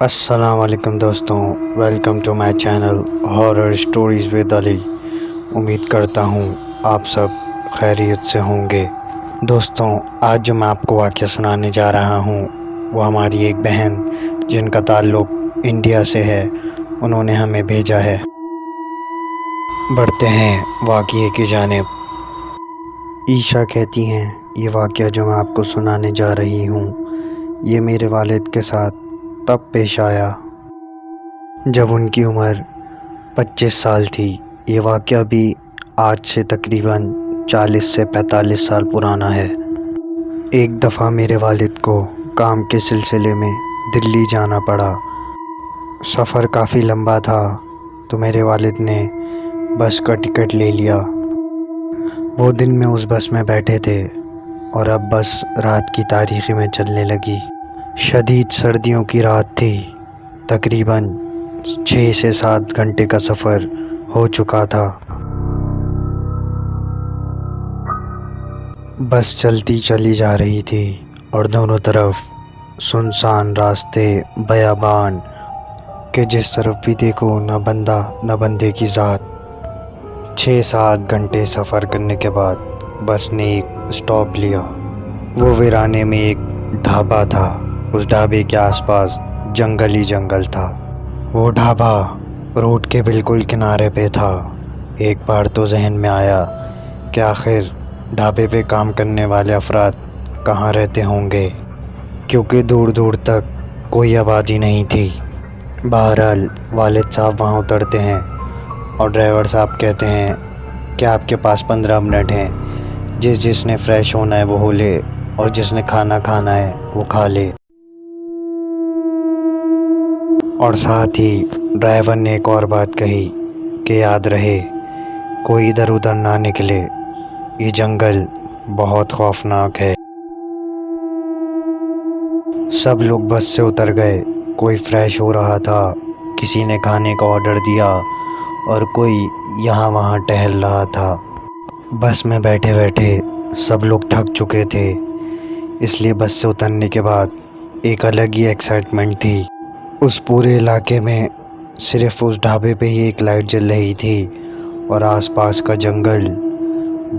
السلام علیکم دوستوں، welcome to my channel horror stories with Ali. امید کرتا ہوں آپ سب خیریت سے ہوں گے۔ دوستوں، آج جو میں آپ کو واقعہ سنانے جا رہا ہوں وہ ہماری ایک بہن جن کا تعلق انڈیا سے ہے، انہوں نے ہمیں بھیجا ہے۔ بڑھتے ہیں واقعے کی جانب۔ عیشا کہتی ہیں، یہ واقعہ جو میں آپ کو سنانے جا رہی ہوں یہ میرے والد کے ساتھ تب پیش آیا جب ان کی عمر 25 سال تھی۔ یہ واقعہ بھی آج سے تقریباً 40 سے 45 سال پرانا ہے۔ ایک دفعہ میرے والد کو کام کے سلسلے میں دلی جانا پڑا۔ سفر کافی لمبا تھا تو میرے والد نے بس کا ٹکٹ لے لیا۔ وہ دن میں اس بس میں بیٹھے تھے اور اب بس رات کی تاریکی میں چلنے لگی۔ شدید سردیوں کی رات تھی، تقریباً 6 سے 7 گھنٹے کا سفر ہو چکا تھا۔ بس چلتی چلی جا رہی تھی اور دونوں طرف سنسان راستے، بیابان کہ جس طرف بھی دیکھو نہ بندہ نہ بندے کی ذات۔ 6-7 گھنٹے سفر کرنے کے بعد بس نے ایک اسٹاپ لیا۔ وہ ویرانے میں ایک ڈھابا تھا۔ اس ڈھابے کے آس پاس جنگل ہی جنگل تھا۔ وہ ڈھابا روڈ کے بالکل کنارے پہ تھا۔ ایک بار تو ذہن میں آیا کہ آخر ڈھابے پہ کام کرنے والے افراد کہاں رہتے ہوں گے، کیونکہ دور دور تک کوئی آبادی نہیں تھی۔ بہرحال والد صاحب وہاں اترتے ہیں اور ڈرائیور صاحب کہتے ہیں کہ آپ کے پاس 15 منٹ ہیں، جس نے فریش ہونا ہے وہ ہو لے اور جس نے کھانا کھانا ہے وہ کھا لے۔ اور ساتھ ہی ڈرائیور نے ایک اور بات کہی کہ یاد رہے کوئی ادھر ادھر نہ نکلے، یہ جنگل بہت خوفناک ہے۔ سب لوگ بس سے اتر گئے، کوئی فریش ہو رہا تھا، کسی نے کھانے کا آرڈر دیا اور کوئی یہاں وہاں ٹہل رہا تھا۔ بس میں بیٹھے بیٹھے سب لوگ تھک چکے تھے، اس لیے بس سے اترنے کے بعد ایک الگ ہی ایکسائٹمنٹ تھی۔ اس پورے علاقے میں صرف اس ڈھابے پہ ہی ایک لائٹ جل رہی تھی اور آس پاس کا جنگل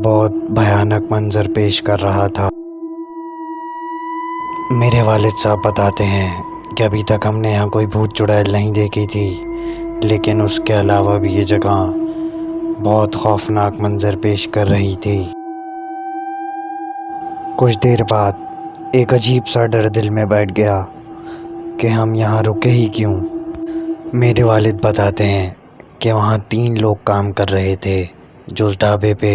بہت بھیانک منظر پیش کر رہا تھا۔ میرے والد صاحب بتاتے ہیں کہ ابھی تک ہم نے یہاں کوئی بھوت چڑیل نہیں دیکھی تھی، لیکن اس کے علاوہ بھی یہ جگہ بہت خوفناک منظر پیش کر رہی تھی۔ کچھ دیر بعد ایک عجیب سا ڈر دل میں بیٹھ گیا کہ ہم یہاں رکے ہی کیوں۔ میرے والد بتاتے ہیں کہ وہاں 3 لوگ کام کر رہے تھے جو اس ڈھابے پہ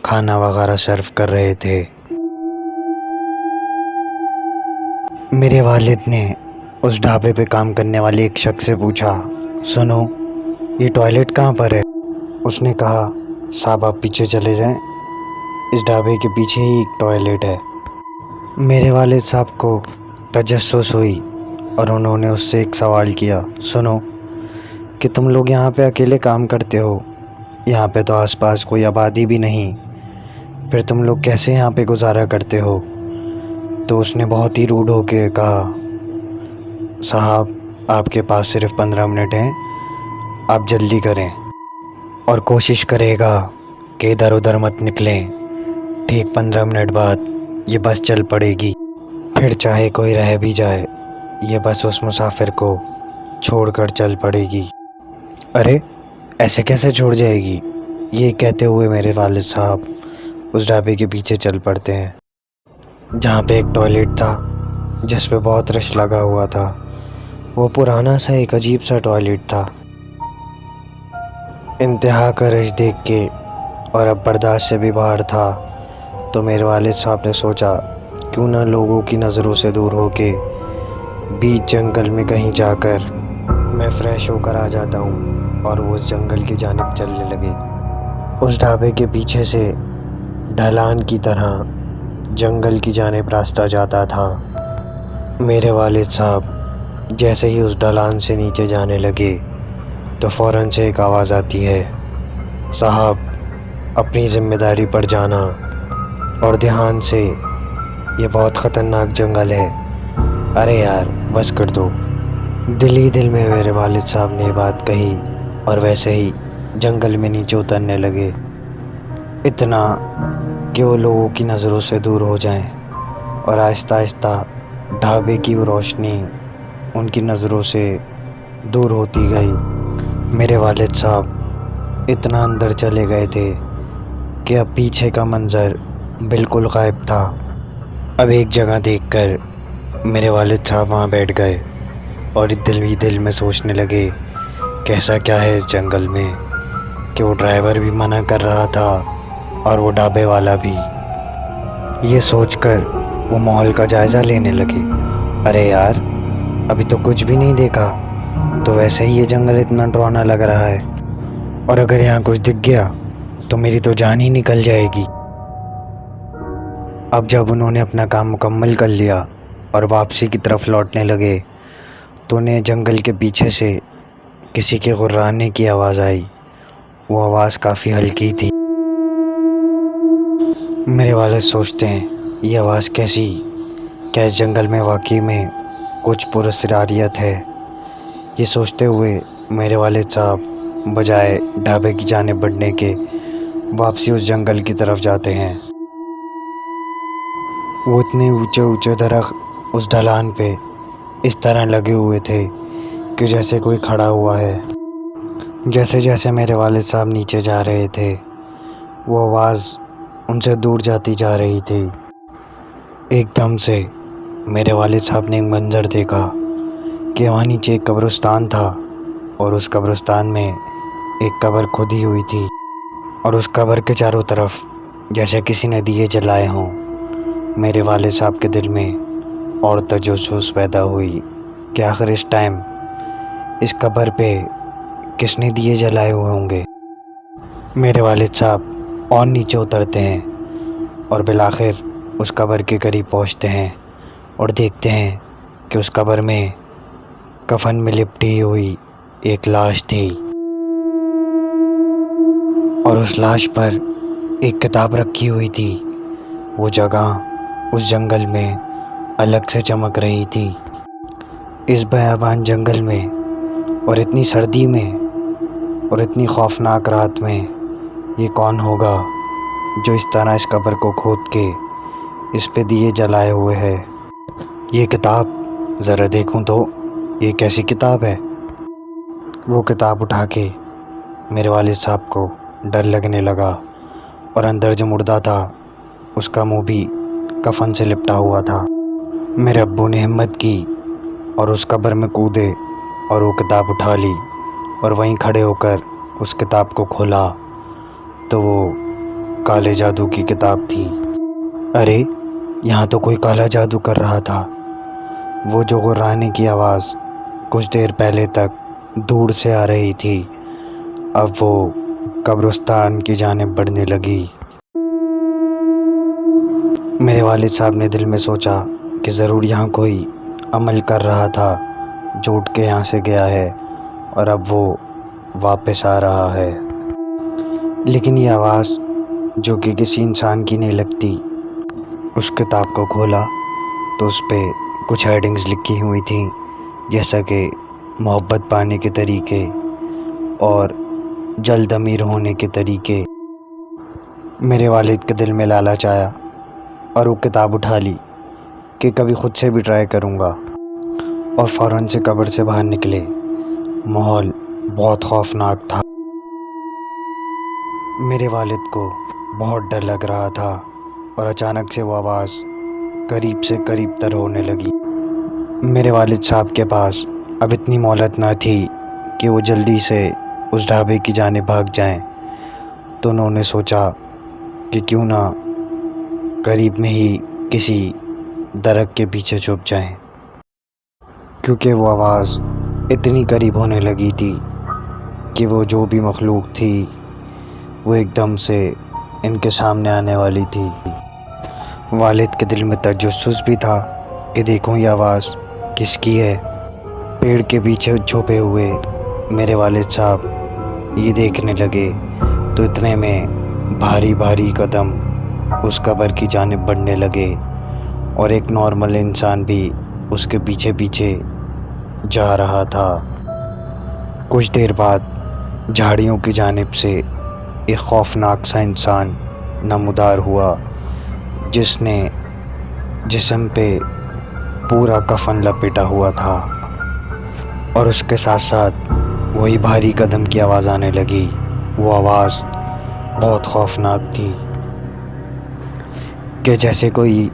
کھانا وغیرہ سرو کر رہے تھے۔ میرے والد نے اس ڈھابے پہ کام کرنے والے ایک شخص سے پوچھا، سنو یہ ٹوائلٹ کہاں پر ہے؟ اس نے کہا، صاحب آپ پیچھے چلے جائیں، اس ڈھابے کے پیچھے ہی ایک ٹوائلٹ ہے۔ میرے والد صاحب کو تجسس ہوئی اور انہوں نے اس سے ایک سوال کیا، سنو کہ تم لوگ یہاں پہ اکیلے کام کرتے ہو، یہاں پہ تو آس پاس کوئی آبادی بھی نہیں، پھر تم لوگ کیسے یہاں پہ گزارا کرتے ہو؟ تو اس نے بہت ہی روڈ ہو کے کہا، صاحب آپ کے پاس صرف 15 منٹ ہیں، آپ جلدی کریں اور کوشش کرے گا کہ ادھر ادھر مت نکلیں۔ ٹھیک 15 منٹ بعد یہ بس چل پڑے گی، پھر چاہے کوئی رہ بھی جائے یہ بس اس مسافر کو چھوڑ کر چل پڑے گی۔ ارے ایسے کیسے چھوڑ جائے گی؟ یہ کہتے ہوئے میرے والد صاحب اس ڈھابے کے پیچھے چل پڑتے ہیں، جہاں پہ ایک ٹوائلٹ تھا جس پہ بہت رش لگا ہوا تھا۔ وہ پرانا سا ایک عجیب سا ٹوائلٹ تھا۔ انتہا کا رش دیکھ کے اور اب برداشت سے بھی باہر تھا تو میرے والد صاحب نے سوچا کیوں نہ لوگوں کی نظروں سے دور ہو کے بیچ جنگل میں کہیں جا کر میں فریش ہو کر آ جاتا ہوں، اور وہ اس جنگل کی جانب چلنے لگے۔ اس ڈھابے کے پیچھے سے ڈھلان کی طرح جنگل کی جانب راستہ جاتا تھا۔ میرے والد صاحب جیسے ہی اس ڈھلان سے نیچے جانے لگے تو فوراً سے ایک آواز آتی ہے، صاحب اپنی ذمہ داری پر جانا اور دھیان سے، یہ بہت خطرناک جنگل ہے۔ ارے یار بس کر دو، دل ہی دل میں میرے والد صاحب نے یہ بات کہی اور ویسے ہی جنگل میں نیچے اترنے لگے، اتنا کہ وہ لوگوں کی نظروں سے دور ہو جائیں، اور آہستہ آہستہ ڈھابے کی وہ روشنی ان کی نظروں سے دور ہوتی گئی۔ میرے والد صاحب اتنا اندر چلے گئے تھے کہ اب پیچھے کا منظر بالکل غائب تھا۔ اب ایک جگہ دیکھ کر میرے والد صاحب وہاں بیٹھ گئے اور دل ہی دل میں سوچنے لگے کیسا کیا ہے اس جنگل میں کہ وہ ڈرائیور بھی منع کر رہا تھا اور وہ ڈھابے والا بھی۔ یہ سوچ کر وہ ماحول کا جائزہ لینے لگے، ارے یار ابھی تو کچھ بھی نہیں دیکھا، تو ویسے ہی یہ جنگل اتنا ڈراؤنا لگ رہا ہے، اور اگر یہاں کچھ دکھ گیا تو میری تو جان ہی نکل جائے گی۔ اب جب انہوں نے اپنا کام مکمل کر لیا اور واپسی کی طرف لوٹنے لگے تو انہیں جنگل کے پیچھے سے کسی کے غرانے کی آواز آئی۔ وہ آواز کافی ہلکی تھی۔ میرے والد سوچتے ہیں یہ آواز کیسی؟ کیا اس جنگل میں واقعی میں کچھ پراسراریت ہے؟ یہ سوچتے ہوئے میرے والد صاحب بجائے ڈھابے کی جانب بڑھنے کے واپسی اس جنگل کی طرف جاتے ہیں۔ وہ اتنے اونچے اونچے درخت اس ڈھلان پہ اس طرح لگے ہوئے تھے کہ جیسے کوئی کھڑا ہوا ہے۔ جیسے جیسے میرے والد صاحب نیچے جا رہے تھے وہ آواز ان سے دور جاتی جا رہی تھی۔ ایک دم سے میرے والد صاحب نے ایک منظر دیکھا کہ وہاں نیچے ایک قبرستان تھا، اور اس قبرستان میں ایک قبر کھودی ہوئی تھی، اور اس قبر کے چاروں طرف جیسے کسی نے دیے جلائے ہوں۔ میرے والد صاحب کے دل میں اور تجسس پیدا ہوئی کہ آخر اس ٹائم اس قبر پہ کس نے دیے جلائے ہوئے ہوں گے۔ میرے والد صاحب اور نیچے اترتے ہیں اور بالآخر اس قبر کے قریب پہنچتے ہیں اور دیکھتے ہیں کہ اس قبر میں کفن میں لپٹی ہوئی ایک لاش تھی، اور اس لاش پر ایک کتاب رکھی ہوئی تھی۔ وہ جگہ اس جنگل میں الگ سے چمک رہی تھی۔ اس بیابان جنگل میں اور اتنی سردی میں اور اتنی خوفناک رات میں یہ کون ہوگا جو اس طرح اس قبر کو کھود کے اس پہ دیے جلائے ہوئے ہے؟ یہ کتاب ذرا دیکھوں تو یہ کیسی کتاب ہے؟ وہ کتاب اٹھا کے میرے والد صاحب کو ڈر لگنے لگا، اور اندر جو مردہ تھا اس کا منہ بھی کفن سے لپٹا ہوا تھا۔ میرے ابو نے ہمت کی اور اس قبر میں کودے اور وہ کتاب اٹھا لی، اور وہیں کھڑے ہو کر اس کتاب کو کھولا تو وہ کالے جادو کی کتاب تھی۔ ارے یہاں تو کوئی کالا جادو کر رہا تھا۔ وہ جو غرانے کی آواز کچھ دیر پہلے تک دور سے آ رہی تھی اب وہ قبرستان کی جانب بڑھنے لگی۔ میرے والد صاحب نے دل میں سوچا کہ ضرور یہاں کوئی عمل کر رہا تھا جو اٹھ کے یہاں سے گیا ہے اور اب وہ واپس آ رہا ہے۔ لیکن یہ آواز جو کہ کسی انسان کی نہیں لگتی۔ اس کتاب کو کھولا تو اس پہ کچھ ہیڈنگز لکھی ہوئی تھیں، جیسا کہ محبت پانے کے طریقے اور جلد امیر ہونے کے طریقے۔ میرے والد کے دل میں لالچ آیا اور وہ کتاب اٹھا لی کہ کبھی خود سے بھی ٹرائی کروں گا، اور فوراً سے قبر سے باہر نکلے۔ ماحول بہت خوفناک تھا۔ میرے والد کو بہت ڈر لگ رہا تھا، اور اچانک سے وہ آواز قریب سے قریب تر ہونے لگی۔ میرے والد صاحب کے پاس اب اتنی مہلت نہ تھی کہ وہ جلدی سے اس ڈھابے کی جانب بھاگ جائیں، تو انہوں نے سوچا کہ کیوں نہ قریب میں ہی کسی درخت کے پیچھے چھپ جائیں، کیونکہ وہ آواز اتنی قریب ہونے لگی تھی کہ وہ جو بھی مخلوق تھی وہ ایک دم سے ان کے سامنے آنے والی تھی۔ والد کے دل میں تجسس بھی تھا کہ دیکھوں یہ آواز کس کی ہے۔ پیڑ کے پیچھے چھپے ہوئے میرے والد صاحب یہ دیکھنے لگے تو اتنے میں بھاری بھاری قدم اس قبر کی جانب بڑھنے لگے، اور ایک نارمل انسان بھی اس کے پیچھے پیچھے جا رہا تھا۔ کچھ دیر بعد جھاڑیوں کی جانب سے ایک خوفناک سا انسان نمودار ہوا، جس نے جسم پہ پورا کفن لپیٹا ہوا تھا، اور اس کے ساتھ ساتھ وہی بھاری قدم کی آواز آنے لگی۔ وہ آواز بہت خوفناک تھی کہ جیسے کوئی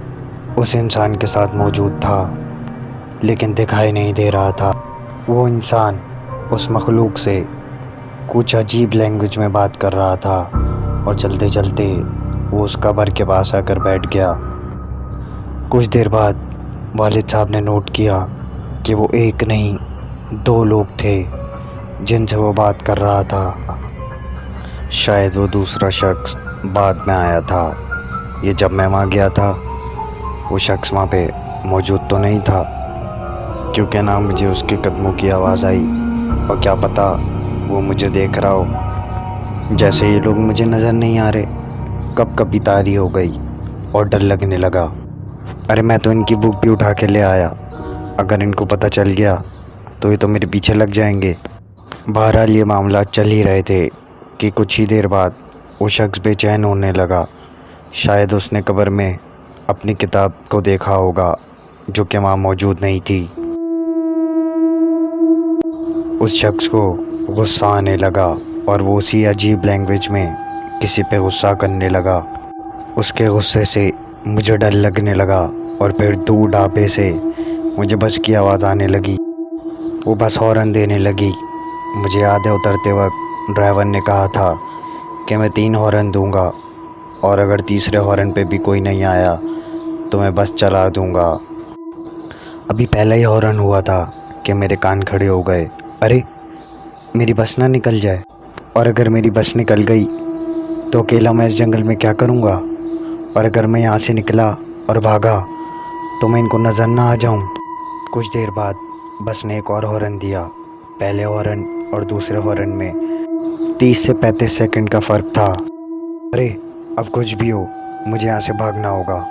اس انسان کے ساتھ موجود تھا لیکن دکھائی نہیں دے رہا تھا۔ وہ انسان اس مخلوق سے کچھ عجیب لینگویج میں بات کر رہا تھا، اور چلتے چلتے وہ اس قبر کے پاس آ کر بیٹھ گیا۔ کچھ دیر بعد والد صاحب نے نوٹ کیا کہ وہ ایک نہیں 2 لوگ تھے جن سے وہ بات کر رہا تھا۔ شاید وہ دوسرا شخص بعد میں آیا تھا، یہ جب میں وہاں گیا تھا وہ شخص وہاں پہ موجود تو نہیں تھا، کیونکہ نہ مجھے اس کے قدموں کی آواز آئی، اور کیا پتہ وہ مجھے دیکھ رہا ہو۔ جیسے یہ لوگ مجھے نظر نہیں آ رہے، کب کبھی تاری ہو گئی اور ڈر لگنے لگا۔ ارے میں تو ان کی بک بھی اٹھا کے لے آیا، اگر ان کو پتہ چل گیا تو یہ تو میرے پیچھے لگ جائیں گے۔ بہرحال یہ معاملات چل ہی رہے تھے کہ کچھ ہی دیر بعد وہ شخص بے چین ہونے لگا۔ شاید اس نے قبر میں اپنی کتاب کو دیکھا ہوگا جو کہ وہاں موجود نہیں تھی۔ اس شخص کو غصہ آنے لگا اور وہ اسی عجیب لینگویج میں کسی پہ غصہ کرنے لگا۔ اس کے غصے سے مجھے ڈر لگنے لگا، اور پھر دور ڈھابے سے مجھے بس کی آواز آنے لگی۔ وہ بس ہارن دینے لگی۔ مجھے یاد ہے اترتے وقت ڈرائیور نے کہا تھا کہ میں 3 ہارن دوں گا، اور اگر تیسرے ہارن پہ بھی کوئی نہیں آیا تو میں بس چلا دوں گا۔ ابھی پہلا ہی ہارن ہوا تھا کہ میرے کان کھڑے ہو گئے۔ ارے میری بس نہ نکل جائے، اور اگر میری بس نکل گئی تو اکیلا میں اس جنگل میں کیا کروں گا، اور اگر میں یہاں سے نکلا اور بھاگا تو میں ان کو نظر نہ آ جاؤں۔ کچھ دیر بعد بس نے ایک اور ہارن دیا۔ پہلے ہارن اور دوسرے ہارن میں 30 سے 35 سیکنڈ کا فرق تھا۔ ارے اب کچھ بھی ہو، مجھے یہاں سے بھاگنا ہوگا۔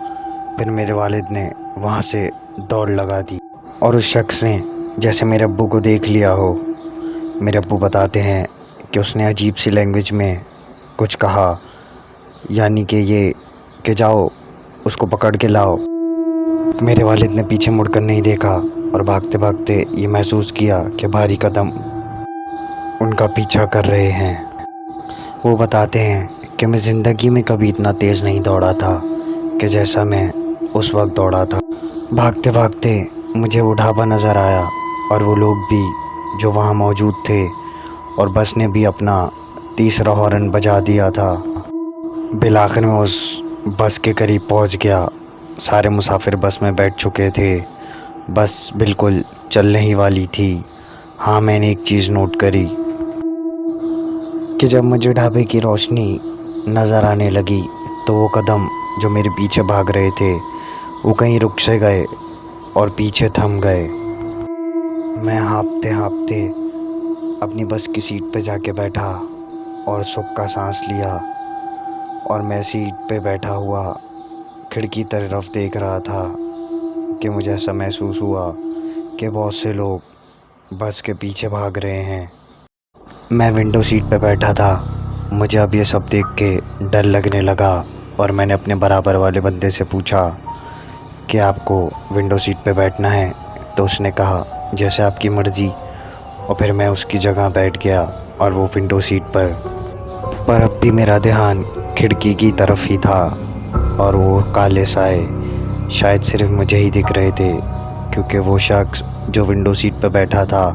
پھر میرے والد نے وہاں سے دوڑ لگا دی، اور اس شخص نے جیسے میرے ابو کو دیکھ لیا ہو۔ میرے ابو بتاتے ہیں کہ اس نے عجیب سی لینگویج میں کچھ کہا، یعنی کہ یہ کہ جاؤ اس کو پکڑ کے لاؤ۔ میرے والد نے پیچھے مڑ کر نہیں دیکھا، اور بھاگتے بھاگتے یہ محسوس کیا کہ بھاری قدم ان کا پیچھا کر رہے ہیں۔ وہ بتاتے ہیں کہ میں زندگی میں کبھی اتنا تیز نہیں دوڑا تھا کہ جیسا میں اس وقت دوڑا تھا۔ بھاگتے بھاگتے مجھے وہ ڈھابا نظر آیا، اور وہ لوگ بھی جو وہاں موجود تھے، اور بس نے بھی اپنا تیسرا ہارن بجا دیا تھا۔ بالآخر میں اس بس کے قریب پہنچ گیا۔ سارے مسافر بس میں بیٹھ چکے تھے، بس بالکل چلنے ہی والی تھی۔ ہاں میں نے ایک چیز نوٹ کری کہ جب مجھے ڈھابے کی روشنی نظر آنے لگی تو وہ قدم جو میرے پیچھے بھاگ رہے تھے وہ کہیں رک سے گئے اور پیچھے تھم گئے۔ میں ہانپتے ہانپتے اپنی بس کی سیٹ پہ جا کے بیٹھا اور سکھ کا سانس لیا، اور میں سیٹ پہ بیٹھا ہوا کھڑکی طرف دیکھ رہا تھا کہ مجھے ایسا محسوس ہوا کہ بہت سے لوگ بس کے پیچھے بھاگ رہے ہیں۔ میں ونڈو سیٹ پہ بیٹھا تھا۔ مجھے اب یہ سب دیکھ کے ڈر لگنے لگا، اور میں نے اپنے برابر والے بندے سے پوچھا کہ آپ کو ونڈو سیٹ پہ بیٹھنا ہے؟ تو اس نے کہا جیسے آپ کی مرضی، اور پھر میں اس کی جگہ بیٹھ گیا اور وہ ونڈو سیٹ پر اب بھی میرا دھیان کھڑکی کی طرف ہی تھا، اور وہ کالے سائے شاید صرف مجھے ہی دکھ رہے تھے، کیونکہ وہ شخص جو ونڈو سیٹ پہ بیٹھا تھا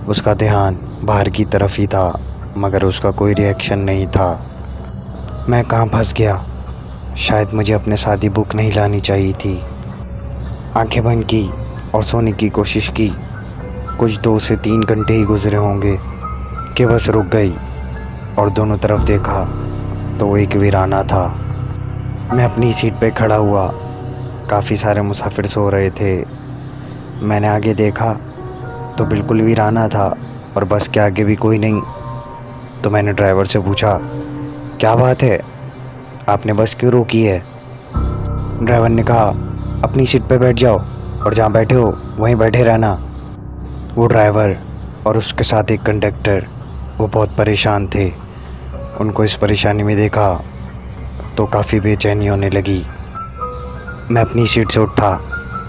اس کا دھیان باہر کی طرف ہی تھا، مگر اس کا کوئی ری ایکشن نہیں تھا۔ میں کہاں پھنس گیا؟ شاید مجھے اپنے ساتھ ہی بک نہیں لانی چاہیے تھی۔ آنکھیں بند کی اور سونے کی کوشش کی۔ کچھ 2 سے 3 گھنٹے ہی گزرے ہوں گے کہ بس رک گئی، اور دونوں طرف دیکھا تو وہ ایک ویرانہ تھا۔ میں اپنی سیٹ پہ کھڑا ہوا، کافی سارے مسافر سو رہے تھے۔ میں نے آگے دیکھا تو بالکل ویرانہ تھا، اور بس کے آگے بھی کوئی نہیں۔ تو میں نے ڈرائیور سے پوچھا کیا بات ہے، آپ نے بس کیوں روکی ہے؟ ڈرائیور نے کہا اپنی سیٹ پہ بیٹھ جاؤ، اور جہاں بیٹھے ہو وہیں بیٹھے رہنا۔ وہ ڈرائیور اور اس کے ساتھ ایک کنڈکٹر وہ بہت پریشان تھے۔ ان کو اس پریشانی میں دیکھا تو کافی بے چینی ہونے لگی۔ میں اپنی سیٹ سے اٹھا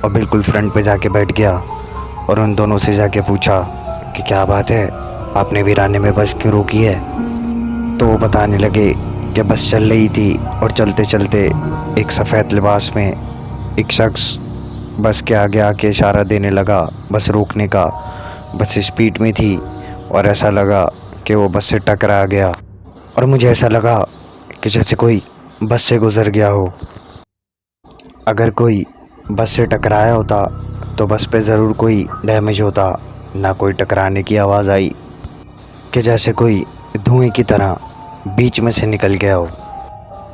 اور بالکل فرنٹ پہ جا کے بیٹھ گیا اور ان دونوں سے جا کے پوچھا کہ کیا بات ہے، آپ نے ویرانے میں بس کیوں روکی ہے؟ تو وہ بتانے لگے کہ بس چل رہی تھی اور چلتے چلتے ایک سفید لباس میں ایک شخص بس کے آگے آ کے اشارہ دینے لگا بس روکنے کا۔ بس اسپیڈ میں تھی اور ایسا لگا کہ وہ بس سے ٹکرا گیا، اور مجھے ایسا لگا کہ جیسے کوئی بس سے گزر گیا ہو۔ اگر کوئی بس سے ٹکرایا ہوتا تو بس پہ ضرور کوئی ڈیمیج ہوتا، نہ کوئی ٹکرانے کی آواز آئی کہ جیسے کوئی دھوئیں کی طرح بیچ میں سے نکل گیا ہو۔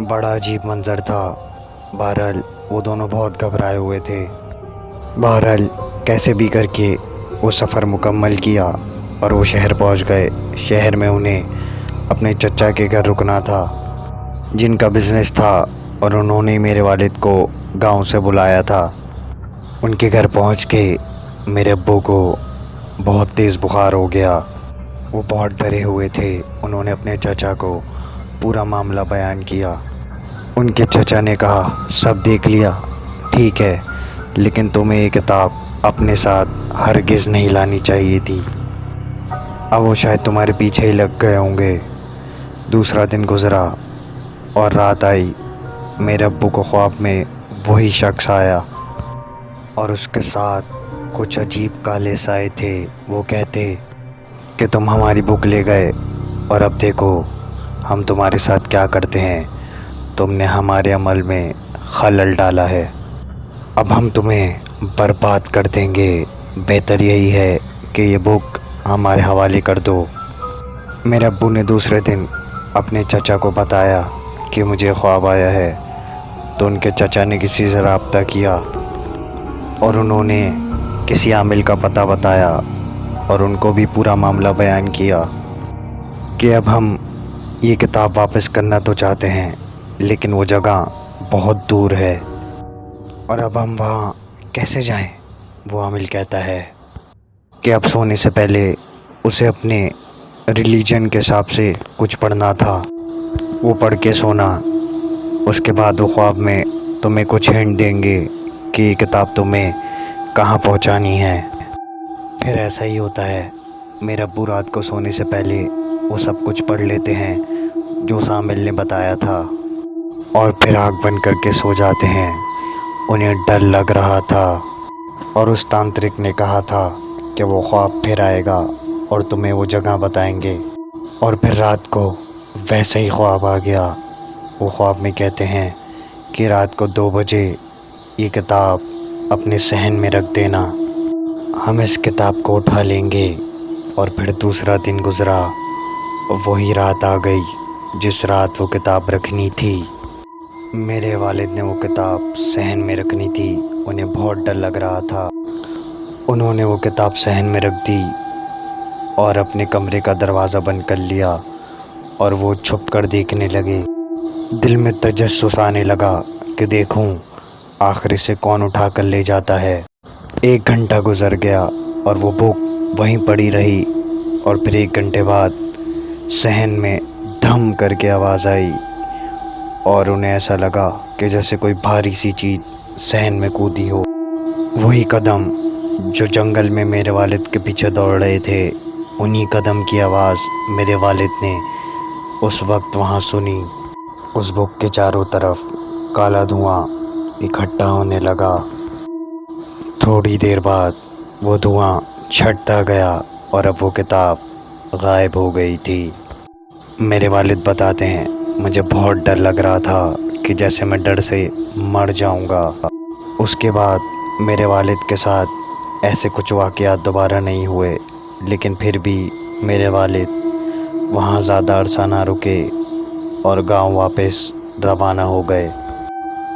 بڑا عجیب منظر تھا۔ بہرحال وہ دونوں بہت گھبرائے ہوئے تھے۔ بہرحال کیسے بھی کر کے وہ سفر مکمل کیا اور وہ شہر پہنچ گئے۔ شہر میں انہیں اپنے چچا کے گھر رکنا تھا جن کا بزنس تھا، اور انہوں نے میرے والد کو گاؤں سے بلایا تھا۔ ان کے گھر پہنچ کے میرے ابو کو بہت تیز بخار ہو گیا۔ وہ بہت ڈرے ہوئے تھے۔ انہوں نے اپنے چچا کو پورا معاملہ بیان کیا۔ ان کے چچا نے کہا سب دیکھ لیا، ٹھیک ہے، لیکن تمہیں یہ کتاب اپنے ساتھ ہرگز نہیں لانی چاہیے تھی۔ اب وہ شاید تمہارے پیچھے ہی لگ گئے ہوں گے۔ دوسرا دن گزرا اور رات آئی۔ میرے ابو کو خواب میں وہی شخص آیا اور اس کے ساتھ کچھ عجیب کالے سائے تھے۔ وہ کہتے کہ تم ہماری بک لے گئے اور اب دیکھو ہم تمہارے ساتھ کیا کرتے ہیں، تم نے ہمارے عمل میں خلل ڈالا ہے، اب ہم تمہیں برباد کر دیں گے، بہتر یہی ہے کہ یہ بک ہمارے حوالے کر دو۔ میرے ابو نے دوسرے دن اپنے چچا کو بتایا کہ مجھے خواب آیا ہے، تو ان کے چچا نے کسی سے رابطہ کیا اور انہوں نے کسی عامل کا پتہ بتایا اور ان کو بھی پورا معاملہ بیان کیا کہ اب ہم یہ کتاب واپس کرنا تو چاہتے ہیں، لیکن وہ جگہ بہت دور ہے اور اب ہم وہاں کیسے جائیں؟ وہ عامل کہتا ہے کہ اب سونے سے پہلے اسے اپنے ریلیجن کے حساب سے کچھ پڑھنا تھا، وہ پڑھ کے سونا۔ اس کے بعد وہ خواب میں تمہیں کچھ ہنٹ دیں گے کہ یہ کتاب تمہیں کہاں پہنچانی ہے۔ پھر ایسا ہی ہوتا ہے۔ میرے ابو رات کو سونے سے پہلے وہ سب کچھ پڑھ لیتے ہیں جو اس عامل نے بتایا تھا، اور پھر آنکھ بند کر کے سو جاتے ہیں۔ انہیں ڈر لگ رہا تھا اور اس تانترک نے کہا تھا کہ وہ خواب پھر آئے گا اور تمہیں وہ جگہ بتائیں گے، اور پھر رات کو ویسا ہی خواب آ گیا۔ وہ خواب میں کہتے ہیں کہ رات کو 2 بجے یہ کتاب اپنے صحن میں رکھ دینا، ہم اس کتاب کو اٹھا لیں گے۔ اور پھر دوسرا دن گزرا، وہی رات آ گئی جس رات وہ کتاب رکھنی تھی۔ میرے والد نے وہ کتاب صحن میں رکھنی تھی، انہیں بہت ڈر لگ رہا تھا۔ انہوں نے وہ کتاب صحن میں رکھ دی اور اپنے کمرے کا دروازہ بند کر لیا، اور وہ چھپ کر دیکھنے لگے۔ دل میں تجسس آنے لگا کہ دیکھوں آخر اسے کون اٹھا کر لے جاتا ہے۔ 1 گھنٹہ گزر گیا اور وہ بک وہیں پڑی رہی، اور پھر 1 گھنٹے بعد صحن میں دھم کر کے آواز آئی، اور انہیں ایسا لگا کہ جیسے کوئی بھاری سی چیز صحن میں کودی ہو۔ وہی قدم جو جنگل میں میرے والد کے پیچھے دوڑ رہے تھے، انہی قدم کی آواز میرے والد نے اس وقت وہاں سنی۔ اس بک کے چاروں طرف کالا دھواں اکٹھا ہونے لگا۔ تھوڑی دیر بعد وہ دھواں چھٹتا گیا اور اب وہ کتاب غائب ہو گئی تھی۔ میرے والد بتاتے ہیں مجھے بہت ڈر لگ رہا تھا کہ جیسے میں ڈر سے مر جاؤں گا۔ اس کے بعد میرے والد کے ساتھ ایسے کچھ واقعات دوبارہ نہیں ہوئے، لیکن پھر بھی میرے والد وہاں زیادہ عرصہ نہ رکے اور گاؤں واپس روانہ ہو گئے،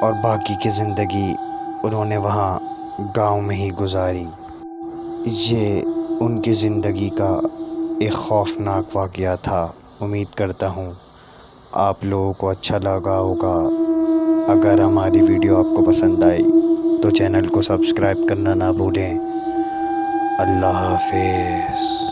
اور باقی کی زندگی انہوں نے وہاں گاؤں میں ہی گزاری۔ یہ ان کی زندگی کا ایک خوفناک واقعہ تھا۔ امید کرتا ہوں آپ لوگوں کو اچھا لگا ہوگا۔ اگر ہماری ویڈیو آپ کو پسند آئی تو چینل کو سبسکرائب کرنا نہ بھولیں، اللہ حافظ.